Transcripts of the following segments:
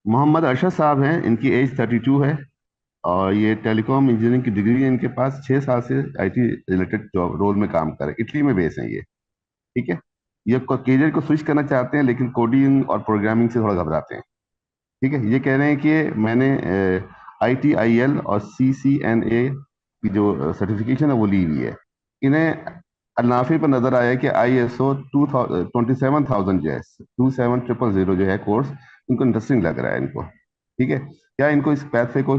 मोहम्मद अरशद साहब हैं, इनकी एज 32 है। और ये टेलीकॉम इंजीनियरिंग की डिग्री है इनके पास। 6 साल से आईटी रिलेटेड जॉब रोल में काम कर रहे हैं। इटली में बेस है ये। ठीक है। ये करियर को स्विच करना चाहते हैं, लेकिन कोडिंग और प्रोग्रामिंग से थोड़ा घबराते हैं। ठीक है। ये कह रहे हैं कि मैंने ITIL और CCNA की जो सर्टिफिकेशन है वो ली हुई है। इन्हें अनाफे पर नजर आया कि ISO 27,000 जो है, 27000 जो है कोर्स, इनको इंटरेस्टिंग लग रहा है इनको। ठीक है। क्या इनको इस पैथवे को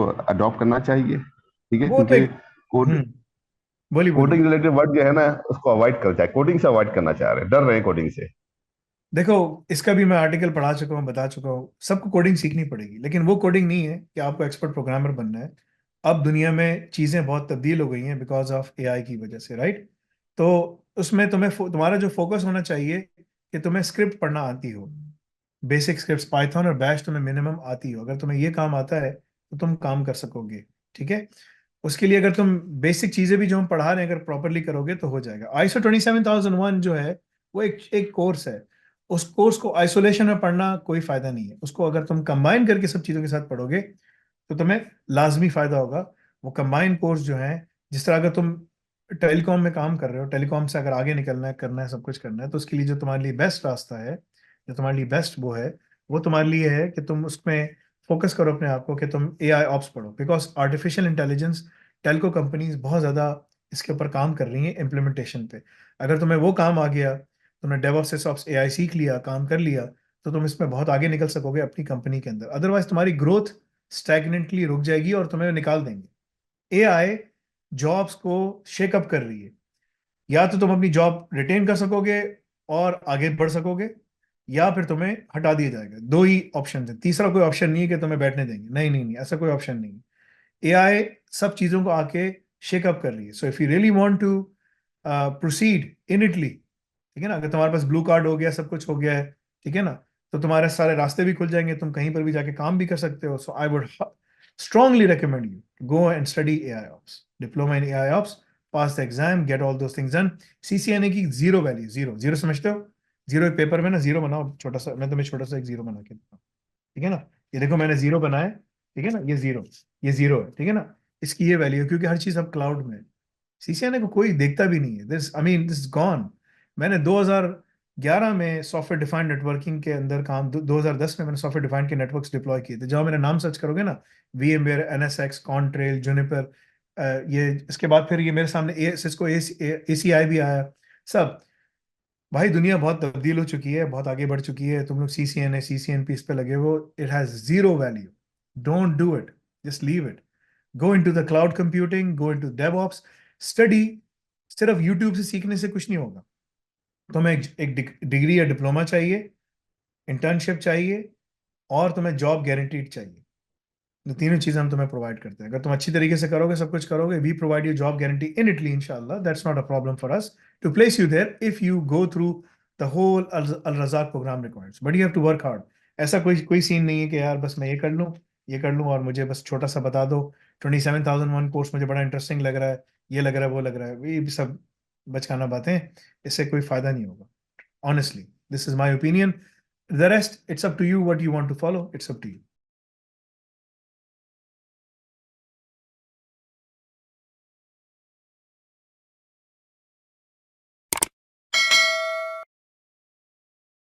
अडॉप्ट करना चाहिए? ठीक है, वो तो क्योंकि एक कोड बोली बोली। कोडिंग रिलेटेड वर्ड जो है ना, उसको अवॉइड कर जाए, कोडिंग से अवॉइड करना चाह रहे हैं, डर रहे हैं कोडिंग से। देखो, इसका भी मैं आर्टिकल पढ़ा चुका हूँ, बता चुका हूँ, सबको कोडिंग सीखनी पड़ेगी, लेकिन वो कोडिंग नहीं है कि आपको एक्सपर्ट प्रोग्रामर बनना है। अब दुनिया में चीज़ें बहुत तब्दील हो गई हैं बिकॉज ऑफ एआई की वजह से, राइट? तो उसमें तुम्हारा जो फोकस होना चाहिए कि तुम्हें स्क्रिप्ट पढ़ना आती हो। बेसिक स्क्रिप्ट पाइथन और बैश तुम्हें मिनिमम आती हो। अगर तुम्हें ये काम आता है तो तुम काम कर सकोगे। ठीक है। उसके लिए अगर तुम बेसिक चीजें भी जो हम पढ़ा रहे हैं अगर प्रॉपरली करोगे तो हो जाएगा। ISO 27001 जो है वो एक एक कोर्स है। उस कोर्स को आइसोलेशन में पढ़ना कोई फायदा नहीं है। उसको अगर तुम कंबाइन करके सब चीजों के साथ पढ़ोगे तो तुम्हें लाजमी फायदा होगा। वो कंबाइन कोर्स जो है, जिस तरह अगर तुम टेलीकॉम में काम कर रहे हो, टेलीकॉम से अगर आगे निकलना है, करना है, सब कुछ करना है, तो उसके लिए जो तुम्हारे लिए बेस्ट रास्ता है, जो तुम्हारे लिए बेस्ट वो है, वो तुम्हारे लिए है कि तुम उसमें फोकस करो अपने आप को, कि तुम AI ऑप्स पढ़ो। Because artificial intelligence, Telco companies बहुत ज़्यादा इसके ऊपर काम कर रही हैं इम्प्लीमेंटेशन पे। अगर तुम्हें वो काम आ गया, तुमने डेवऑप्स एसऑप्स AI सीख लिया, काम कर लिया, तो तुम इसमें बहुत आगे निकल सकोगे अपनी कंपनी के अंदर। अदरवाइज तुम्हारी ग्रोथ स्टैग्नेंटली रुक जाएगी और तुम्हें निकाल देंगे। AI जॉब्स को शेकअप कर रही है। या तो तुम अपनी जॉब रिटेन कर सकोगे और आगे बढ़ सकोगे, या फिर तुम्हें हटा दिया जाएगा। दो ही ऑप्शन है, तीसरा कोई ऑप्शन नहीं है कि तुम्हें बैठने देंगे। नहीं नहीं नहीं, ऐसा कोई ऑप्शन नहीं है। AI सब चीजों को आके शेकअप कर रही है। So if you really want to proceed in Italy, ठीक है ना, अगर तुम्हारे पास ब्लू कार्ड हो गया, सब कुछ हो गया है, ठीक है ना, तो तुम्हारे सारे रास्ते भी खुल जाएंगे, तुम कहीं पर भी जाके काम भी कर सकते हो। So I would strongly recommend you to go and study AI ops, diploma in AI ops, pass the exam, get all those things done। CCNA की जीरो वैल्यू, जीरो जीरो समझते हो? जीरो पेपर में ना zero बनाओ, छोटा सा, मैं तुम्हें छोटा सा एक जीरो बना के देता हूँ। ठीक है ना? ये देखो मैंने जीरो बनाया है, ठीक है ना, ये जीरो है, ठीक है ना। इसकी ये वैल्यू है क्योंकि हर चीज अब क्लाउड में है। CCNA को कोई देखता भी नहीं है। This I mean this gone. मैंने 2011 में सॉफ्टवेयर डिफाइंड नेटवर्किंग के अंदर काम, 2010 में मैंने सॉफ्टवेयर डिफाइंड के नेटवर्क्स डिप्लॉय किए थे। जब मेरा नाम सर्च करोगे ना, VMware, NSX, कॉन्ट्रेल, जुनिपर, ये इसके बाद फिर ये मेरे सामने सिस्को ACI भी आया, सब। भाई दुनिया बहुत तब्दील हो चुकी है, बहुत आगे बढ़ चुकी है। तुम लोग CCNA CCNP इस पे लगे हो, it has zero value. Don't do it, just leave it. Go into the cloud computing, go into DevOps, study. सिर्फ यूट्यूब से सीखने से कुछ नहीं होगा। तुम्हें एक डिग्री या डिप्लोमा चाहिए, इंटर्नशिप चाहिए, और तुम्हें जॉब गारंटीड चाहिए। ये तीनों चीजें हम तुम्हें प्रोवाइड करते हैं। अगर तुम अच्छी तरीके से करोगे, सब कुछ करोगे, we provide you job guarantee in Italy इंशाल्लाह। That's not a problem for us to place you there if you go through the whole Al Razak program requireds, but you have to work hard. ऐसा कोई कोई scene नहीं है कि यार बस मैं ये कर लूँ, ये कर लूँ और मुझे बस छोटा सा बता दो, 27001 कोर्स मुझे बड़ा इंटरेस्टिंग लग रहा है, ये लग रहा है, वो लग रहा है, ये सब बचकाना बातें। इससे कोई फायदा नहीं होगा। Honestly, this is my opinion. The rest it's up to you, what you want to follow, it's up to you.